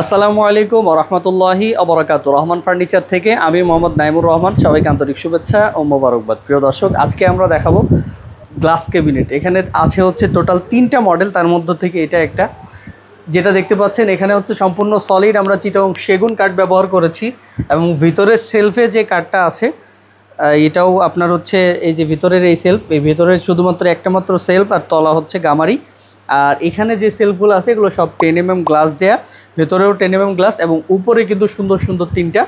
আসসালামু আলাইকুম ওয়া রাহমাতুল্লাহি ওয়া বারাকাতুহু। রহমান ফার্নিচার থেকে আমি মোহাম্মদ নাইমুর রহমান, সবাইকে আন্তরিক শুভেচ্ছা ও মোবারকবাদ। প্রিয় দর্শক, আজকে আমরা দেখাবো গ্লাস ক্যাবিনেট। এখানে আছে হচ্ছে টোটাল 3টা মডেল, তার মধ্য থেকে এটা একটা যেটা দেখতে পাচ্ছেন এখানে হচ্ছে সম্পূর্ণ সলিড আমরা চিটাগং সেগুন কাঠ ব্যবহার করেছি এবং ভিতরের সেলফে যে কাঠটা আছে এটাও আপনার হচ্ছে এই যে ভিতরের এই সেলফ, এই ভিতরের শুধুমাত্র একটা মাত্র সেলফ আর তলা হচ্ছে গামারি। আর এখানে যে সেলফগুলো আছে এগুলো সব 10mm গ্লাস দেয়া, ভেতরেও 10mm গ্লাস এবং উপরে কিন্তু সুন্দর সুন্দর 3টা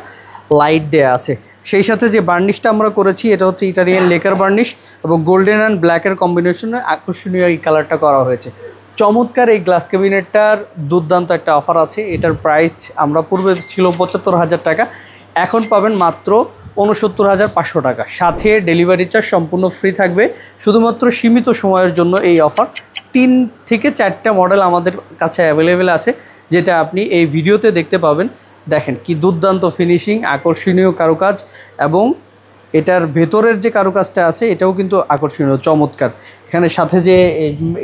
লাইট দেয়া আছে। সেই সাথে যে বার্নিশটা আমরা করেছি এটা হচ্ছে ইটালিয়ান লেকার বার্নিশ এবং গোল্ডেন অ্যান্ড ব্ল্যাকের কম্বিনেশনে আকর্ষণীয় এই কালারটা করা হয়েছে। চমৎকার এই গ্লাস ক্যাবিনেটটার দুর্দান্ত একটা অফার আছে। এটার প্রাইস আমরা পূর্বে ছিল ৭৫,০০০ টাকা, এখন পাবেন মাত্র ৬৯,৫০০ টাকা। সাথে ডেলিভারি চার্জ সম্পূর্ণ ফ্রি থাকবে। শুধুমাত্র সীমিত সময়ের জন্য এই অফার। 3 থেকে 4টা মডেল আমাদের কাছে অ্যাভেলেবেল আছে, যেটা আপনি এই ভিডিওতে দেখতে পাবেন। দেখেন কি দুর্দান্ত ফিনিশিং, আকর্ষণীয় কারুকাজ এবং এটার ভেতরের যে কারুকাজটা আছে এটাও কিন্তু আকর্ষণীয়, চমৎকার। এখানে সাথে যে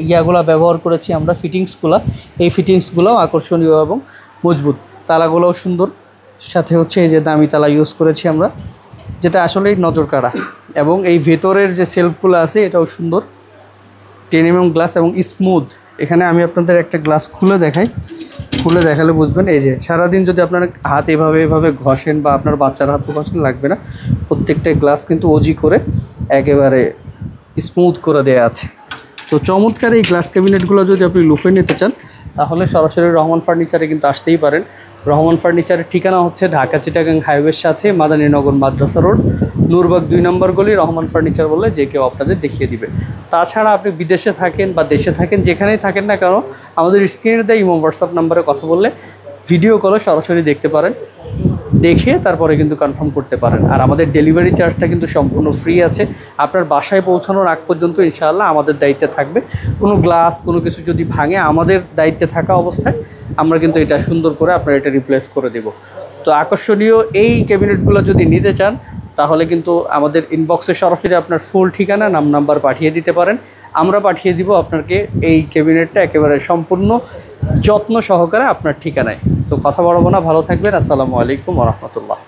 ইয়াগুলো ব্যবহার করেছি আমরা, ফিটিংসগুলো, এই ফিটিংসগুলোও আকর্ষণীয় এবং মজবুত। তালাগুলোও সুন্দর, সাথে হচ্ছে এই যে দামি তালা ইউজ করেছি আমরা, যেটা আসলেই নজর কাড়া। এবং এই ভেতরের যে সেলফগুলো আছে এটাও সুন্দর, 10mm গ্লাস এবং স্মুথ। এখানে আমি আপনাদের একটা গ্লাস খুলে দেখাই, খুলে দেখালে বুঝবেন। এই যে সারাদিন যদি আপনার হাত এভাবে ঘষেন বা আপনার বাচ্চার হাতও ঘষেন, লাগবে না। প্রত্যেকটা গ্লাস কিন্তু ওজি করে একেবারে স্মুথ করে দেওয়া আছে। তো চমৎকার এই গ্লাস ক্যাবিনেটগুলো যদি আপনি লুফে নিতে চান তাহলে সরাসরি রহমান ফার্নিচারে কিন্তু আসতেই পারেন। রহমান ফার্নিচারের ঠিকানা হচ্ছে ঢাকা চিটাগাং হাইওয়ের সাথে মাদানীনগর মাদ্রাসা রোড, নূরবাগ 2 নম্বর গলি। রহমান ফার্নিচার বললে যে কেউ আপনাদের দেখিয়ে দিবে। তাছাড়া আপনি বিদেশে থাকেন বা দেশে থাকেন, যেখানেই থাকেন না কেন, আমাদের স্ক্রিনে দেয় ইমো হোয়াটসঅ্যাপ নাম্বারে কথা বললে ভিডিও কলে সরাসরি দেখতে পারেন, দেখে তারপরে কিন্তু কনফার্ম করতে পারেন। আর আমাদের ডেলিভারি চার্জটা কিন্তু সম্পূর্ণ ফ্রি আছে। আপনার বাসায় পৌঁছানোর আগ পর্যন্ত ইনশাআল্লাহ আমাদের দায়িত্বে থাকবে। কোনো গ্লাস কোনো কিছু যদি ভাঙে, আমাদের দায়িত্বে থাকা অবস্থায় আমরা কিন্তু এটা সুন্দর করে আপনার এটা রিপ্লেস করে দেব। তো আকর্ষণীয় এই ক্যাবিনেটগুলো যদি নিতে চান তাহলে কিন্তু আমাদের ইনবক্সে সরাসরি আপনার ফুল ঠিকানা, নাম্বার পাঠিয়ে দিতে পারেন। আমরা পাঠিয়ে দিব আপনাকে এই ক্যাবিনেটটা একেবারে সম্পূর্ণ যত্ন সহকারে আপনার ঠিকানায়। তো কথা বাড়াবো না, ভালো থাকবেন। আসসালামু আলাইকুম ওয়া রাহমাতুল্লাহ।